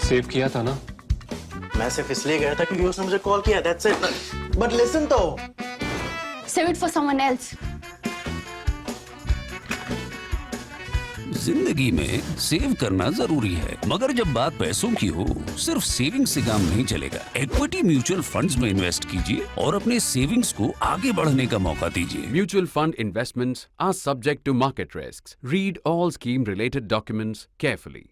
Save किया था ना? मैं सिर्फ इसलिए गया था क्योंकि उसने मुझे कॉल किया, that's it. But listen तो. Save it for someone else. जिंदगी में सेव करना जरूरी है, मगर जब बात पैसों की हो, सिर्फ सेविंग से काम नहीं चलेगा। इक्विटी म्यूचुअल फंड्स में इन्वेस्ट कीजिए और अपने सेविंग्स को आगे बढ़ने का मौका दीजिए। Mutual fund investments are subject to market risks. Read all scheme-related documents carefully.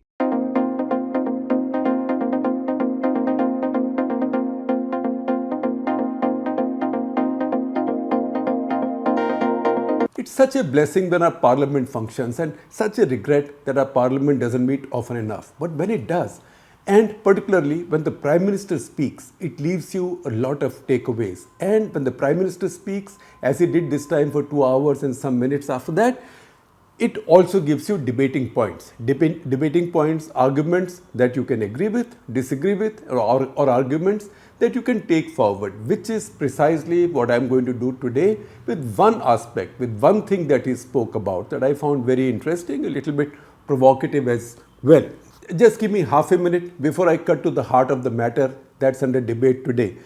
It's such a blessing when our parliament functions and such a regret that our parliament doesn't meet often enough. But when it does, and particularly when the Prime Minister speaks, it leaves you a lot of takeaways. And when the Prime Minister speaks, as he did this time for 2 hours and some minutes after that, it also gives you debating points. Debating points, arguments that you can agree with, disagree with, or arguments that you can take forward, which is precisely what I'm going to do today with one aspect, with one thing that he spoke about that I found very interesting, a little bit provocative as well. Just give me half a minute before I cut to the heart of the matter that's under debate today.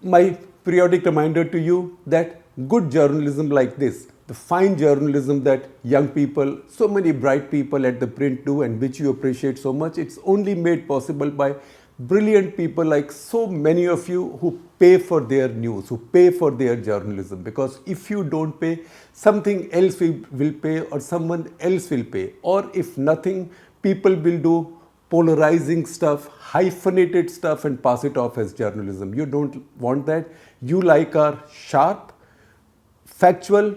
My periodic reminder to you that good journalism like this, the fine journalism that young people, so many bright people at the print do and which you appreciate so much, it's only made possible by brilliant people like so many of you who pay for their news, who pay for their journalism. Because if you don't pay, something else will pay or someone else will pay. Or if nothing, people will do polarizing stuff, hyphenated stuff and pass it off as journalism. You don't want that. You like our sharp, factual,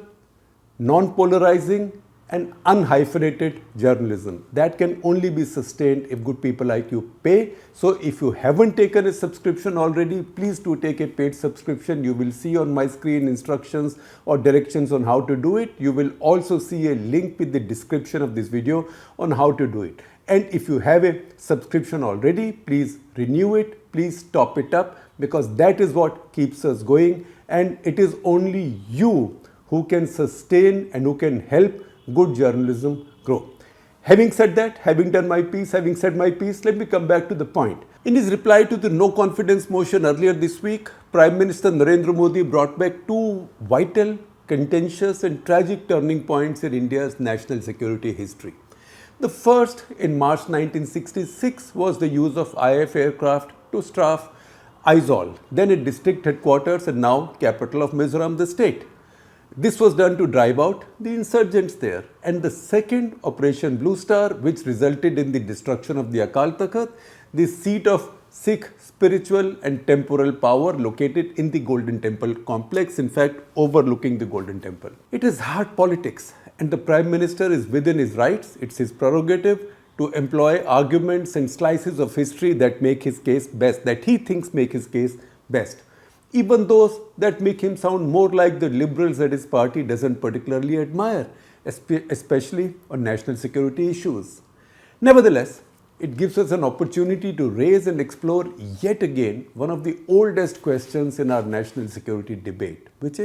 non-polarizing and unhyphenated journalism. That can only be sustained if good people like you pay. So if you haven't taken a subscription already, please do take a paid subscription. You will see on my screen instructions or directions on how to do it. You will also see a link with the description of this video on how to do it. And if you have a subscription already, please renew it, please top it up, because that is what keeps us going, and it is only you who can sustain and who can help good journalism grow. Having said that, having said my piece, let me come back to the point. In his reply to the no confidence motion earlier this week, Prime Minister Narendra Modi brought back two vital, contentious and tragic turning points in India's national security history. The first, in March 1966, was the use of IF aircraft to strafe Aizawl, then a district headquarters and now capital of Mizoram, the state. This was done to drive out the insurgents there. And the second, Operation Blue Star, which resulted in the destruction of the Akal Takht, the seat of Sikh spiritual and temporal power located in the Golden Temple complex, in fact overlooking the Golden Temple. It is hard politics and the Prime Minister is within his rights. It's his prerogative to employ arguments and slices of history that make his case best, that he thinks make his case best. Even those that make him sound more like the liberals that his party doesn't particularly admire, especially on national security issues. Nevertheless, it gives us an opportunity to raise and explore yet again one of the oldest questions in our national security debate, which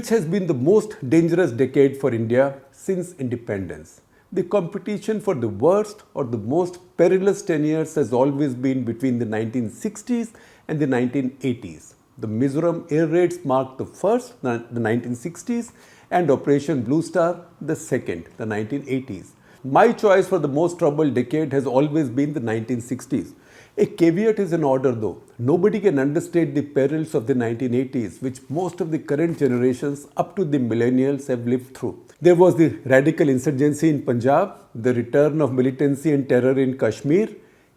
has been the most dangerous decade for India since independence. The competition for the worst or the most perilous 10 years has always been between the 1960s and the 1980s. The Mizoram air raids marked the first, the 1960s, and Operation Blue Star, the second, the 1980s. My choice for the most troubled decade has always been the 1960s. A caveat is in order though. Nobody can understate the perils of the 1980s, which most of the current generations up to the millennials have lived through. There was the radical insurgency in Punjab, the return of militancy and terror in Kashmir,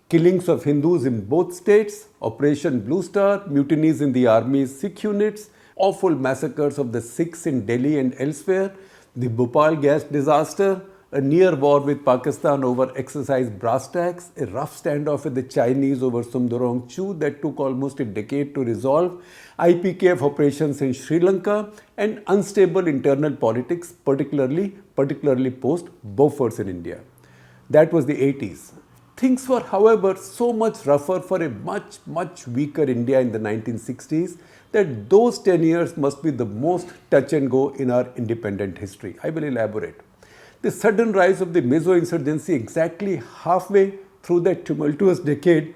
killings of Hindus in both states, Operation Blue Star, mutinies in the army's Sikh units, awful massacres of the Sikhs in Delhi and elsewhere, the Bhopal gas disaster, a near war with Pakistan over exercise brass tacks, a rough standoff with the Chinese over Sumdorong Chu that took almost a decade to resolve, IPKF operations in Sri Lanka, and unstable internal politics, particularly post-Bofors in India. That was the 80s. Things were, however, so much rougher for a much weaker India in the 1960s that those 10 years must be the most touch and go in our independent history. I will elaborate. The sudden rise of the Mizo insurgency exactly halfway through that tumultuous decade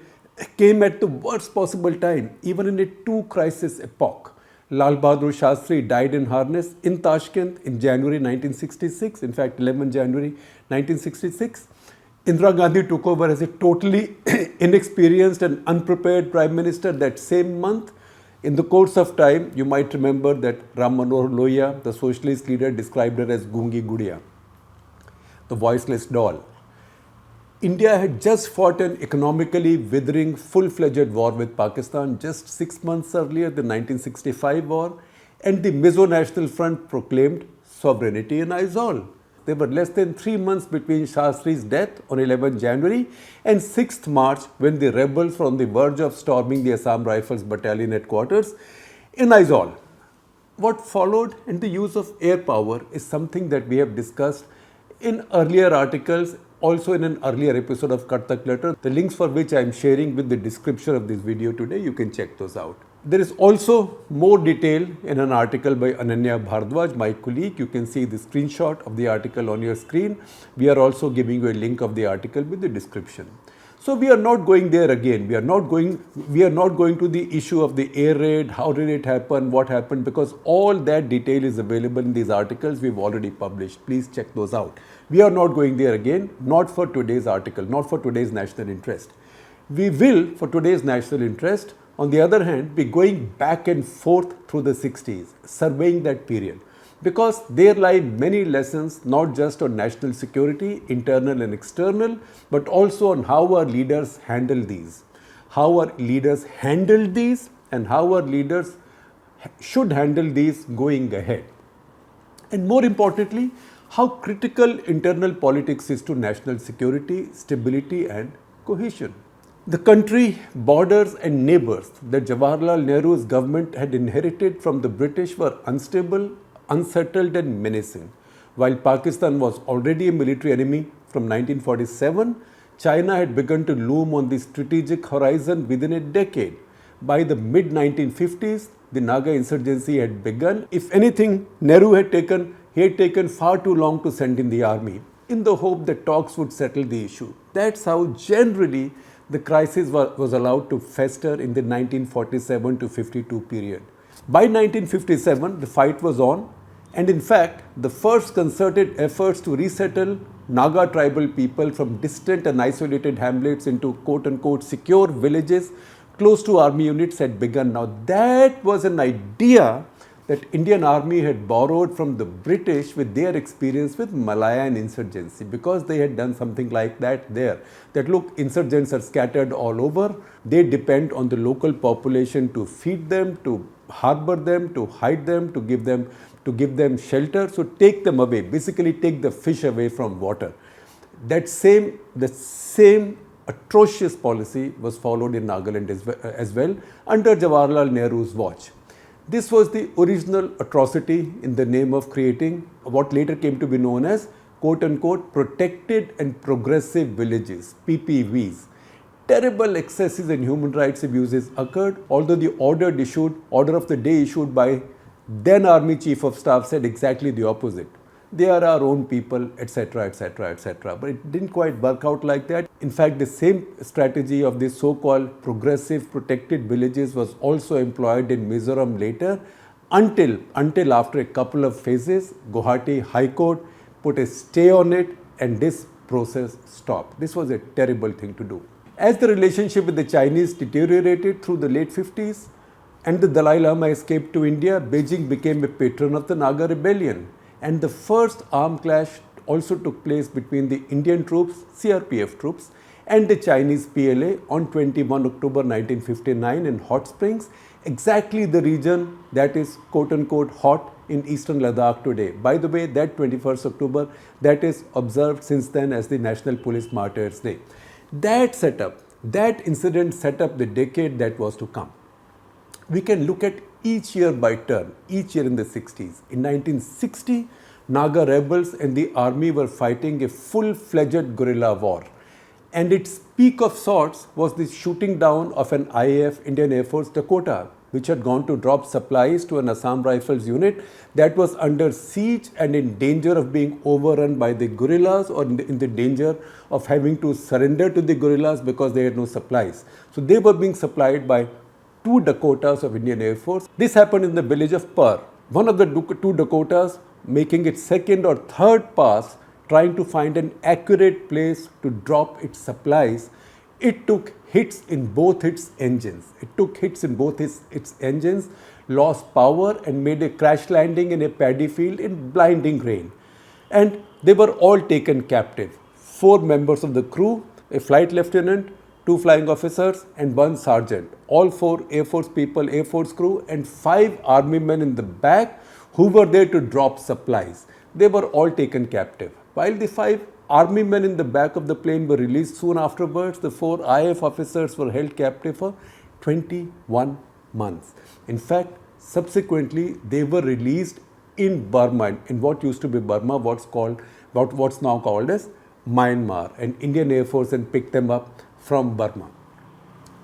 came at the worst possible time, even in a two-crisis epoch. Lal Bahadur Shastri died in harness in Tashkent in January 1966, in fact 11 January 1966. Indira Gandhi took over as a totally inexperienced and unprepared Prime Minister that same month. In the course of time, you might remember that Ram Manohar Lohia, the socialist leader, described her as Gungi Gudiya, the voiceless doll. India had just fought an economically withering full-fledged war with Pakistan just 6 months earlier, the 1965 war, and the Mizo National Front proclaimed sovereignty in Aizawl. There were less than 3 months between Shastri's death on 11 January and 6th March, when the rebels were on the verge of storming the Assam Rifles Battalion headquarters in Aizawl. What followed and the use of air power is something that we have discussed in earlier articles, also in an earlier episode of Cut the Clutter, the links for which I am sharing with the description of this video today. You can check those out. There is also more detail in an article by Ananya Bhardwaj, my colleague. You can see the screenshot of the article on your screen. We are also giving you a link of the article with the description. So we are not going there again. We are not going to the issue of the air raid, how did it happen, what happened, because all that detail is available in these articles we've already published. Please check those out. We are not going there again, not for today's article, not for today's national interest. We will, for today's national interest, on the other hand, be going back and forth through the 60s, surveying that period. Because there lie many lessons, not just on national security, internal and external, but also on how our leaders handle these. How our leaders handled these and how our leaders should handle these going ahead. And more importantly, how critical internal politics is to national security, stability and cohesion. The country, borders and neighbours that Jawaharlal Nehru's government had inherited from the British were unstable, unsettled and menacing. While Pakistan was already a military enemy from 1947, China had begun to loom on the strategic horizon within a decade. By the mid-1950s, the Naga insurgency had begun. If anything, Nehru had taken far too long to send in the army, in the hope that talks would settle the issue. That's how generally the crisis was allowed to fester in the 1947 to 52 period. By 1957, the fight was on, and in fact, the first concerted efforts to resettle Naga tribal people from distant and isolated hamlets into quote-unquote secure villages close to army units had begun. Now that was an idea that Indian army had borrowed from the British with their experience with Malayan insurgency, because they had done something like that there. That look, insurgents are scattered all over, they depend on the local population to feed them, to harbor them, to hide them, to give them shelter, so take them away, basically take the fish away from water. The same atrocious policy was followed in Nagaland as well under Jawaharlal Nehru's watch. This was the original atrocity in the name of creating what later came to be known as quote-unquote protected and progressive villages, PPVs. Terrible excesses and human rights abuses occurred, although the order of the day issued by then Army Chief of Staff said exactly the opposite. They are our own people, etc., etc., etc. But it didn't quite work out like that. In fact, the same strategy of the so-called progressive protected villages was also employed in Mizoram later, until after a couple of phases, Guwahati High Court put a stay on it and this process stopped. This was a terrible thing to do. As the relationship with the Chinese deteriorated through the late 50s and the Dalai Lama escaped to India, Beijing became a patron of the Naga rebellion. And the first armed clash also took place between the Indian troops, CRPF troops, and the Chinese PLA on 21 October 1959 in Hot Springs, exactly the region that is quote-unquote hot in eastern Ladakh today. By the way, that 21st October, that is observed since then as the National Police Martyrs' Day. That incident set up the decade that was to come. We can look at each year by turn, each year in the 60s. In 1960, Naga rebels and the army were fighting a full-fledged guerrilla war. And its peak of sorts was the shooting down of an IAF, Indian Air Force Dakota, which had gone to drop supplies to an Assam Rifles unit that was under siege and in danger of being overrun by the guerrillas, or in the danger of having to surrender to the guerrillas because they had no supplies. So they were being supplied by 2 Dakotas of Indian Air Force. This happened in the village of Par. One of the 2 Dakotas, making its second or third pass, trying to find an accurate place to drop its supplies, it took hits in both its engines. Its engines, lost power and made a crash landing in a paddy field in blinding rain. And they were all taken captive. 4 members of the crew, a flight lieutenant, 2 flying officers and 1 sergeant. All 4 Air Force people, Air Force crew, and 5 army men in the back who were there to drop supplies. They were all taken captive. While the 5 army men in the back of the plane were released soon afterwards, the 4 IAF officers were held captive for 21 months. In fact, subsequently, they were released in Burma, in what used to be Burma, what's now called as Myanmar, and Indian Air Force and picked them up from Burma.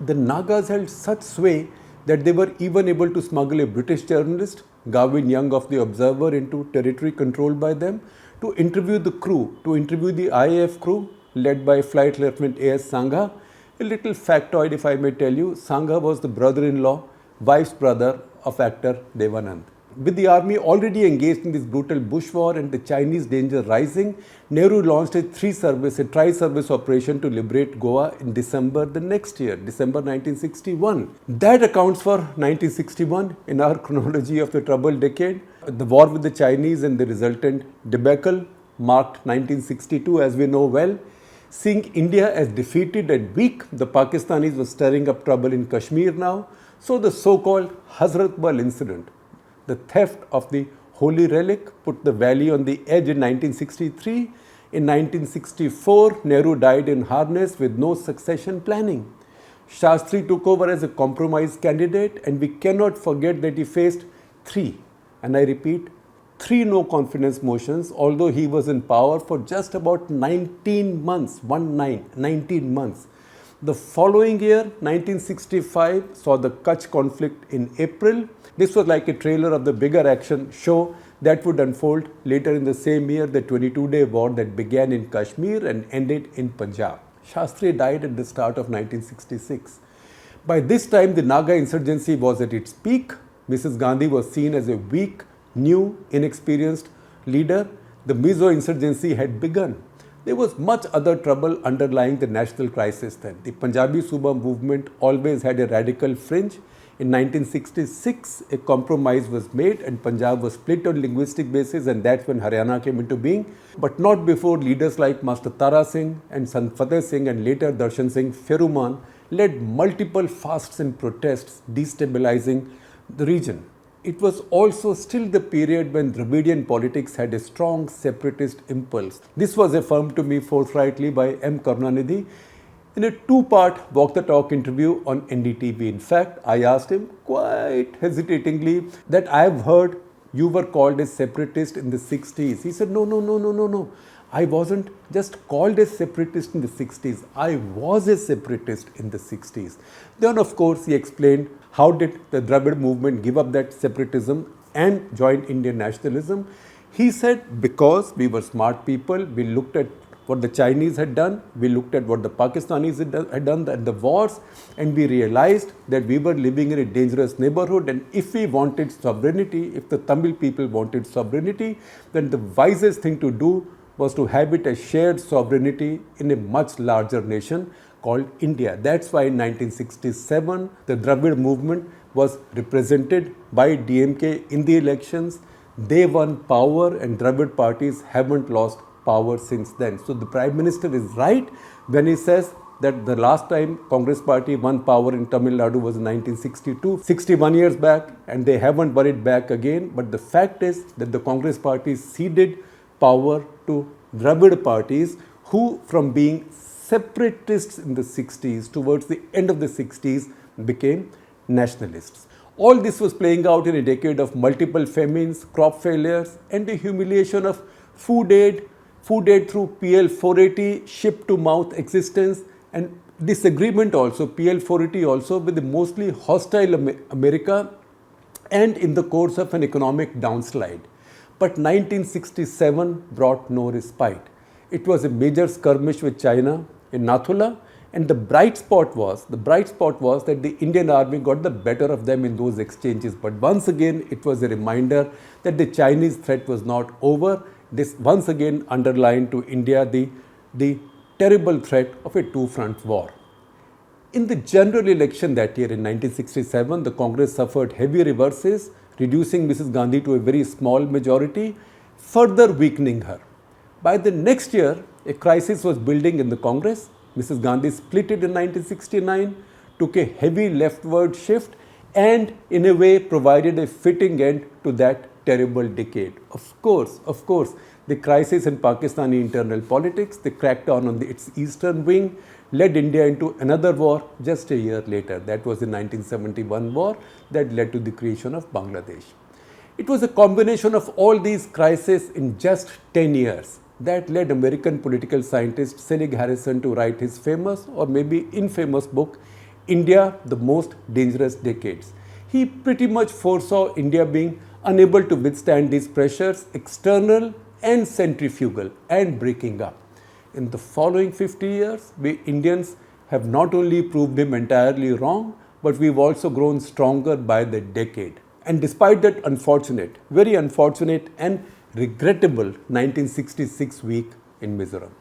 The Nagas held such sway that they were even able to smuggle a British journalist, Gavin Young of The Observer, into territory controlled by them to interview the crew, to interview the IAF crew led by Flight Lieutenant A.S. Sangha. A little factoid, if I may tell you, Sangha was the brother-in-law, wife's brother of actor Devanand. With the army already engaged in this brutal bush war and the Chinese danger rising, Nehru launched a tri-service operation to liberate Goa in December the next year, December 1961. That accounts for 1961 in our chronology of the troubled decade. The war with the Chinese and the resultant debacle marked 1962, as we know well. Seeing India as defeated and weak, the Pakistanis were stirring up trouble in Kashmir now. So the so-called Hazratbal incident, the theft of the holy relic, put the valley on the edge in 1963. In 1964, Nehru died in harness with no succession planning. Shastri took over as a compromise candidate, and we cannot forget that he faced 3, and I repeat, 3 no confidence motions, although he was in power for just about 19 months, 19 months. The following year, 1965, saw the Kutch conflict in April. This was like a trailer of the bigger action show that would unfold later in the same year, the 22-day war that began in Kashmir and ended in Punjab. Shastri died at the start of 1966. By this time, the Naga insurgency was at its peak. Mrs. Gandhi was seen as a weak, new, inexperienced leader. The Mizo insurgency had begun. There was much other trouble underlying the national crisis then. The Punjabi Suba movement always had a radical fringe. In 1966, a compromise was made and Punjab was split on linguistic basis, and that's when Haryana came into being. But not before leaders like Master Tara Singh and Sant Fateh Singh and later Darshan Singh Feruman led multiple fasts and protests destabilizing the region. It was also still the period when Dravidian politics had a strong separatist impulse. This was affirmed to me forthrightly by M. Karunanidhi in a 2-part Walk the Talk interview on NDTV. In fact, I asked him quite hesitatingly that I have heard you were called a separatist in the 60s. He said, no. I wasn't just called a separatist in the 60s. I was a separatist in the 60s. Then, of course, he explained how did the Dravid movement give up that separatism and join Indian nationalism. He said, because we were smart people, we looked at what the Chinese had done, we looked at what the Pakistanis had done at the wars, and we realized that we were living in a dangerous neighborhood, and if we wanted sovereignty, if the Tamil people wanted sovereignty, then the wisest thing to do was to have it as shared sovereignty in a much larger nation called India. That's why in 1967, the Dravid movement was represented by DMK in the elections. They won power, and Dravid parties haven't lost power since then. So the Prime Minister is right when he says that the last time Congress party won power in Tamil Nadu was in 1962, 61 years back, and they haven't won it back again. But the fact is that the Congress party ceded power to Dravid parties who, from being separatists in the 60s, towards the end of the 60s, became nationalists. All this was playing out in a decade of multiple famines, crop failures, and the humiliation of food aid through PL 480, ship-to-mouth existence, and this agreement also, PL480 also, with the mostly hostile America and in the course of an economic downslide. But 1967 brought no respite. It was a major skirmish with China in Nathula, and the bright spot was that the Indian army got the better of them in those exchanges. But once again, it was a reminder that the Chinese threat was not over. This once again underlined to India the terrible threat of a two-front war. In the general election that year in 1967, the Congress suffered heavy reverses, reducing Mrs. Gandhi to a very small majority, further weakening her. By the next year, a crisis was building in the Congress. Mrs. Gandhi split it in 1969, took a heavy leftward shift, and in a way provided a fitting end to that terrible decade. Of course, the crisis in Pakistani internal politics, the crackdown on its eastern wing, led India into another war just a year later. That was the 1971 war that led to the creation of Bangladesh. It was a combination of all these crises in just 10 years that led American political scientist Selig Harrison to write his famous or maybe infamous book, India, the Most Dangerous Decades. He pretty much foresaw India being unable to withstand these pressures, external and centrifugal, and breaking up. In the following 50 years, we Indians have not only proved him entirely wrong, but we've also grown stronger by the decade. And despite that unfortunate, very unfortunate and regrettable 1966 week in Mizoram.